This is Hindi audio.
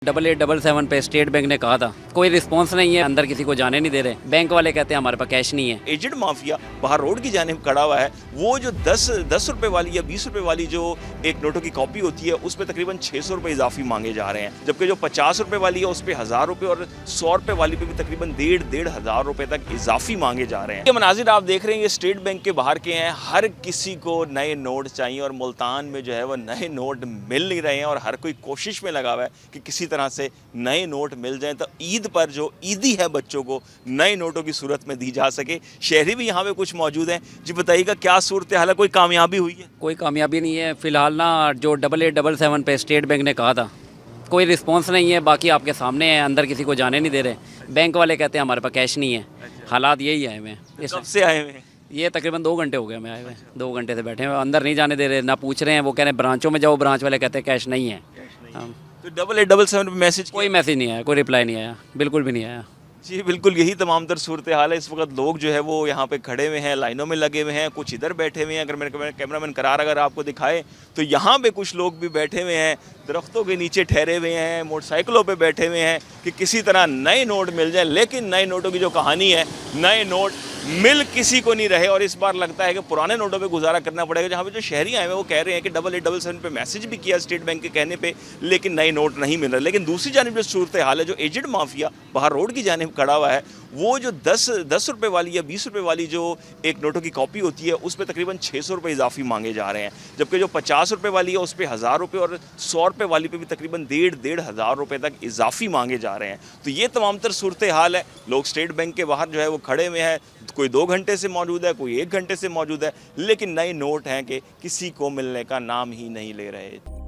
8877 पे स्टेट बैंक ने कहा था, कोई रिस्पांस नहीं है, अंदर किसी को जाने नहीं दे रहे। बैंक वाले कहते हैं हमारे पास कैश नहीं है। एजेंट माफिया बाहर रोड की जानिब खड़ा हुआ है। वो जो 10 रुपए वाली या 20 रुपए वाली जो एक नोटों की कॉपी होती है उस पर तकरीबन 600 रुपए इजाफी मांगे जा रहे हैं, जबकि जो 50 रुपए वाली है उस पर 1000 रुपए और 100 रुपए वाली पे भी तकरीबन 1,500 रुपए तक इजाफी मांगे जा रहे हैं। ये मनाजिर आप देख रहे हैं, ये स्टेट बैंक के बाहर के हैं। हर किसी को नए नोट चाहिए और मुल्तान में जो है वो नए नोट मिल नहीं रहे हैं और हर कोई कोशिश में लगा हुआ है कि किसी तरह से नए नोट मिल जाएं तो ईद पर जो ईदी है बच्चों को नए नोटों की सूरत में दी जा सके। शहरी भी यहाँ पे कुछ मौजूद हैं। जी बताइएगा क्या सूरत हाल है, कोई कामयाबी हुई है? कोई कामयाबी नहीं है फिलहाल ना। जो 8877 पे स्टेट बैंक ने कहा था, कोई रिस्पांस नहीं है। बाकी आपके सामने है, अंदर किसी को जाने नहीं दे रहे। बैंक वाले कहते हैं हमारे पास कैश नहीं है। हालात यही आए हुए हैं। कब से आए हुए हैं? ये तकरीबन 2 घंटे हो गए हमें आए हुए। 2 घंटे से बैठे हुए, अंदर नहीं जाने दे रहे, ना पूछ रहे हैं। वो कह रहे हैं ब्रांचों में जाओ, ब्रांच वाले कहते हैं कैश नहीं है। तो 8877 पे मैसेज कोई मैसेज नहीं आया, कोई रिप्लाई नहीं आया, बिल्कुल भी नहीं आया। जी बिल्कुल यही तमाम तर सूरत हाल है। इस वक्त लोग जो है वो यहाँ पे खड़े हुए हैं, लाइनों में लगे हुए हैं, कुछ इधर बैठे हुए हैं। अगर मेरे कैमरामैन करार अगर आपको दिखाए तो यहाँ पे कुछ लोग भी बैठे हुए हैं, दरख्तों के नीचे ठहरे हुए हैं, मोटरसाइकिलों पे बैठे हुए हैं कि किसी तरह नए नोट मिल जाए। लेकिन नए नोटों की जो कहानी है, नए नोट मिल किसी को नहीं रहे और इस बार लगता है कि पुराने नोटों पे गुजारा करना पड़ेगा। जहाँ पे जो शहरी आए हैं वो कह रहे हैं कि 8877 पे मैसेज भी किया स्टेट बैंक के कहने पे, लेकिन नए नोट नहीं मिल रहे। लेकिन दूसरी जानिब जो सूरत हाल है, जो एजेंट माफिया बाहर रोड की जानिब खड़ा हुआ है, वो जो 10 रुपए वाली या 20 रुपए वाली जो एक नोटों की कॉपी होती है उस पर तकरीबन 600 रुपए इजाफी मांगे जा रहे हैं, जबकि जो 50 रुपए वाली है उस पर 1000 रुपए और 100 रुपए वाली पे भी तकरीबन 1,500 रुपए तक इजाफी मांगे जा रहे हैं। तो ये तमाम तर सूरत हाल है। लोग स्टेट बैंक के बाहर जो है वो खड़े हुए हैं, कोई 2 घंटे से मौजूद है, कोई 1 घंटे से मौजूद है, लेकिन नए नोट हैं कि किसी को मिलने का नाम ही नहीं ले रहे।